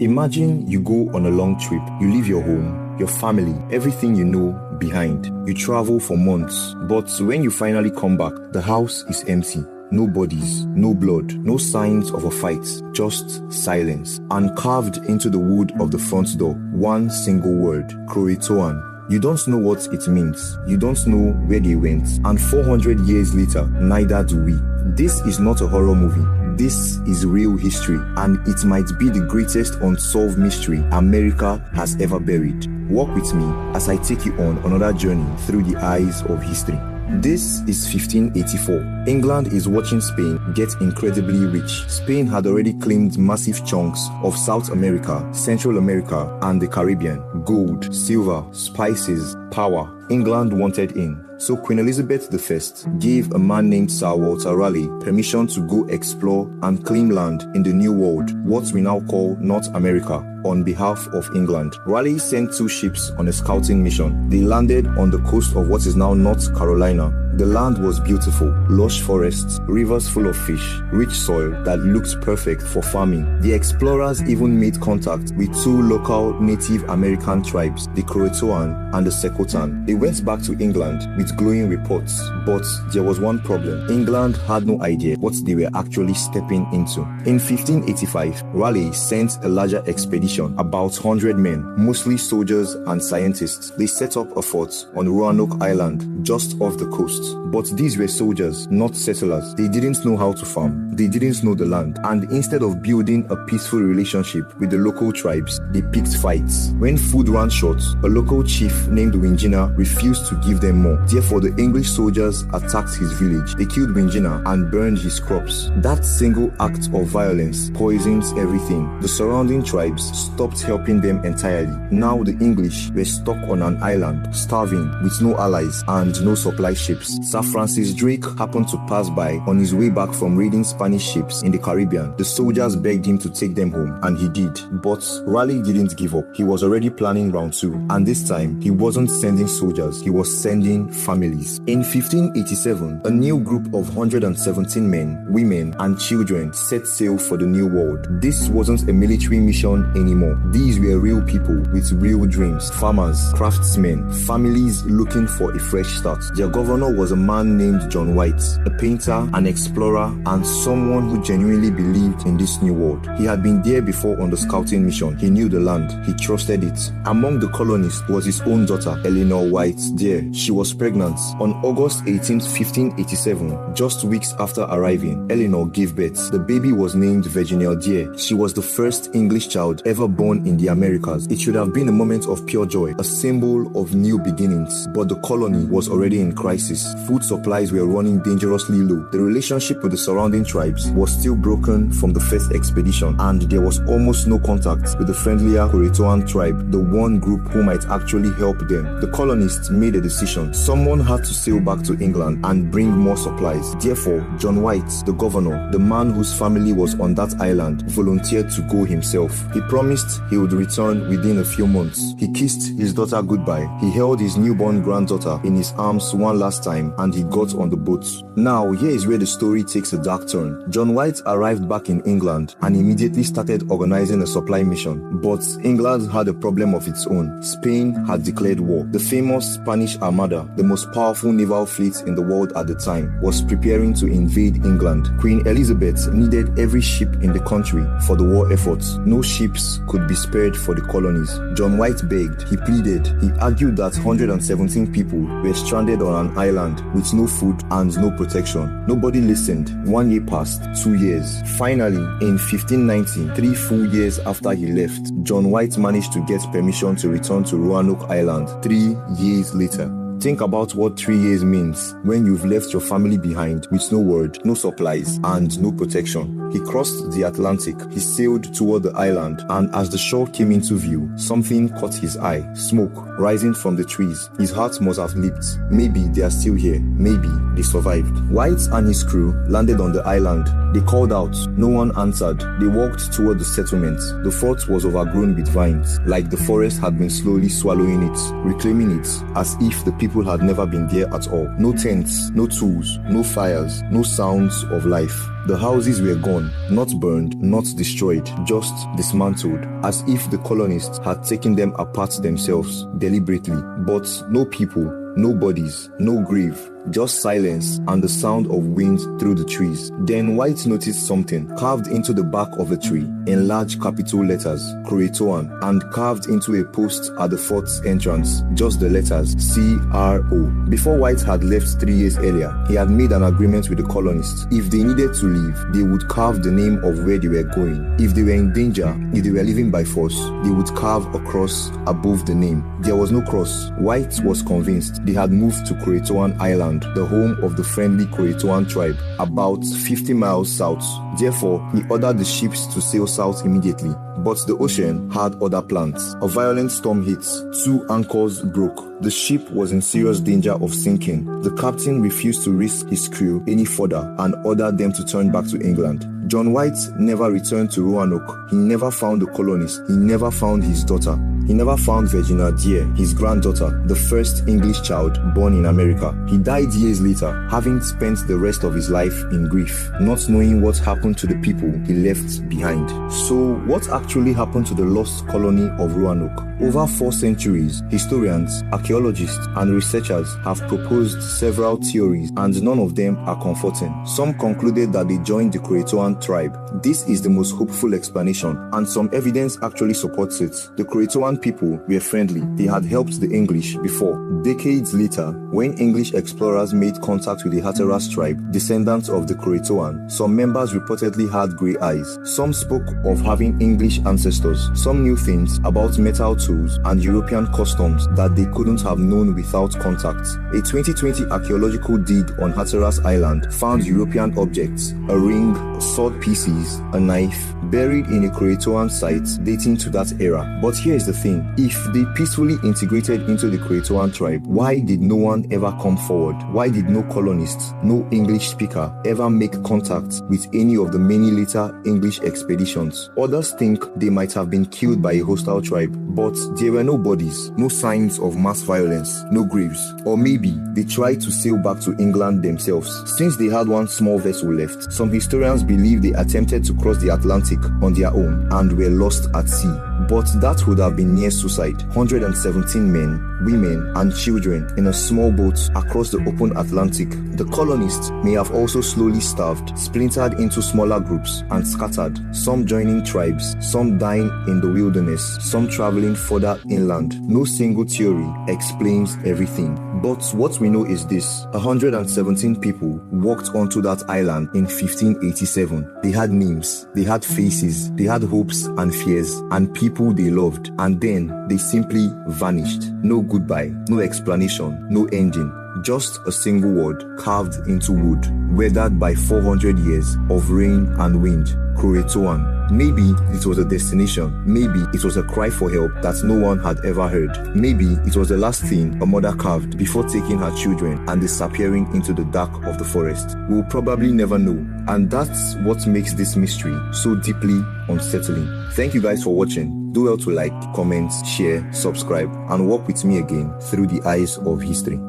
Imagine you go on a long trip. You leave your home, your family, everything you know behind. You travel for months, but when you finally come back, the house is empty. No bodies, no blood, no signs of a fight, just silence. And carved into the wood of the front door, one single word, Croatoan. You don't know what it means. You don't know where they went. And 400 years later, neither do we. This is not a horror movie. This is real history, and it might be the greatest unsolved mystery America has ever buried. Walk with me as I take you on another journey through the eyes of history. This is 1584. England is watching Spain get incredibly rich. Spain had already claimed massive chunks of South America, Central America, and the Caribbean. Gold, silver, spices, power. England wanted in. So Queen Elizabeth I gave a man named Sir Walter Raleigh permission to go explore and claim land in the New World, what we now call North America, on behalf of England. Raleigh sent 2 ships on a scouting mission. They landed on the coast of what is now North Carolina. The land was beautiful, lush forests, rivers full of fish, rich soil that looked perfect for farming. The explorers even made contact with 2 local Native American tribes, the Croatoan and the Secotan. They went back to England with glowing reports, but there was one problem. England had no idea what they were actually stepping into. In 1585, Raleigh sent a larger expedition, about 100 men, mostly soldiers and scientists. They set up a fort on Roanoke Island, just off the coast. But these were soldiers, not settlers. They didn't know how to farm. They didn't know the land. And instead of building a peaceful relationship with the local tribes, they picked fights. When food ran short, a local chief named Wingina refused to give them more. Therefore, the English soldiers attacked his village. They killed Wingina and burned his crops. That single act of violence poisons everything. The surrounding tribes stopped helping them entirely. Now the English were stuck on an island, starving, with no allies and no supply ships. Sir Francis Drake happened to pass by on his way back from raiding Spanish ships in the Caribbean. The soldiers begged him to take them home, and he did. But Raleigh didn't give up. He was already planning round 2, and this time he wasn't sending soldiers, he was sending families. In 1587, a new group of 117 men, women, and children set sail for the New World. This wasn't a military mission anymore. These were real people with real dreams, farmers, craftsmen, families looking for a fresh start. Their governor was a man named John White, a painter, an explorer, and someone who genuinely believed in this new world. He had been there before on the scouting mission. He knew the land. He trusted it. Among the colonists was his own daughter, Eleanor White. There, she was pregnant. On August 18, 1587, just weeks after arriving, Eleanor gave birth. The baby was named Virginia Dear. She was the first English child ever born in the Americas. It should have been a moment of pure joy, a symbol of new beginnings. But the colony was already in crisis. Food supplies were running dangerously low. The relationship with the surrounding tribes was still broken from the first expedition, and there was almost no contact with the friendlier Croatoan tribe, the one group who might actually help them. The colonists made a decision. Someone had to sail back to England and bring more supplies. Therefore, John White, the governor, the man whose family was on that island, volunteered to go himself. He promised he would return within a few months. He kissed his daughter goodbye. He held his newborn granddaughter in his arms one last time, and he got on the boat. Now, here is where the story takes a dark turn. John White arrived back in England and immediately started organizing a supply mission. But England had a problem of its own. Spain had declared war. The famous Spanish Armada, the most powerful naval fleet in the world at the time, was preparing to invade England. Queen Elizabeth needed every ship in the country for the war efforts. No ships could be spared for the colonies. John White begged, he pleaded, he argued that 117 people were stranded on an island with no food and no protection. Nobody listened. 1 year passed, 2 years. Finally, in 1590, 3 full years after he left, John White managed to get permission to return to Roanoke Island 3 years later. Think about what 3 years means when you've left your family behind with no word, no supplies, and no protection. He crossed the Atlantic. He sailed toward the island, and as the shore came into view, something caught his eye. Smoke rising from the trees. His heart must have leaped. Maybe they are still here. Maybe they survived. White and his crew landed on the island. They called out. No one answered. They walked toward the settlement. The fort was overgrown with vines, like the forest had been slowly swallowing it, reclaiming it, as if the people people had never been there at all. No tents, no tools, no fires, no sounds of life. The houses were gone, not burned, not destroyed, just dismantled, as if the colonists had taken them apart themselves deliberately. But no people, no bodies, no grave, just silence and the sound of wind through the trees. Then White noticed something carved into the back of a tree in large capital letters, Croatoan, and carved into a post at the fort's entrance, just the letters C-R-O. Before White had left 3 years earlier, he had made an agreement with the colonists. If they needed to leave, they would carve the name of where they were going. If they were in danger, if they were leaving by force, they would carve a cross above the name. There was no cross. White was convinced they had moved to Croatoan Island, the home of the friendly Croatoan tribe, about 50 miles south. Therefore, he ordered the ships to sail south immediately. But the ocean had other plans. A violent storm hit. 2 anchors broke. The ship was in serious danger of sinking. The captain refused to risk his crew any further and ordered them to turn back to England. John White never returned to Roanoke. He never found the colonists. He never found his daughter. He never found Virginia Dear, his granddaughter, the first English child born in America. He died years later, having spent the rest of his life in grief, not knowing what happened to the people he left behind. So, what actually happened to the lost colony of Roanoke? Over 4 centuries, historians, archaeologists, and researchers have proposed several theories, and none of them are comforting. Some concluded that they joined the Croatoan tribe. This is the most hopeful explanation, and some evidence actually supports it. The Croatoan people were friendly. They had helped the English before. Decades later, when English explorers made contact with the Hatteras tribe, descendants of the Croatoan, some members reportedly had grey eyes. Some spoke of having English ancestors. Some knew things about metal tools and European customs that they couldn't have known without contact. A 2020 archaeological dig on Hatteras Island found European objects, a ring, sword pieces, a knife, buried in a Croatoan site dating to that era. But here is the thing. If they peacefully integrated into the Croatoan tribe, why did no one ever come forward? Why did no colonists, no English speaker ever make contact with any of the many later English expeditions? Others think they might have been killed by a hostile tribe, but there were no bodies, no signs of mass violence, no graves. Or maybe they tried to sail back to England themselves. Since they had one small vessel left, some historians believe they attempted to cross the Atlantic on their own and were lost at sea. But that would have been near suicide. 117 men, women, and children in a small boat across the open Atlantic. The colonists may have also slowly starved, splintered into smaller groups, and scattered, some joining tribes, some dying in the wilderness, some traveling further inland. No single theory explains everything. But what we know is this: 117 people walked onto that island in 1587. They had names, they had faces, they had hopes and fears, and people they loved. And then they simply vanished. No goodbye, no explanation, no ending. Just a single word carved into wood, weathered by 400 years of rain and wind. Croatoan. Maybe it was a destination. Maybe it was a cry for help that no one had ever heard. Maybe it was the last thing a mother carved before taking her children and disappearing into the dark of the forest. We'll probably never know. And that's what makes this mystery so deeply unsettling. Thank you guys for watching. Do well to like, comment, share, subscribe, and walk with me again through the eyes of history.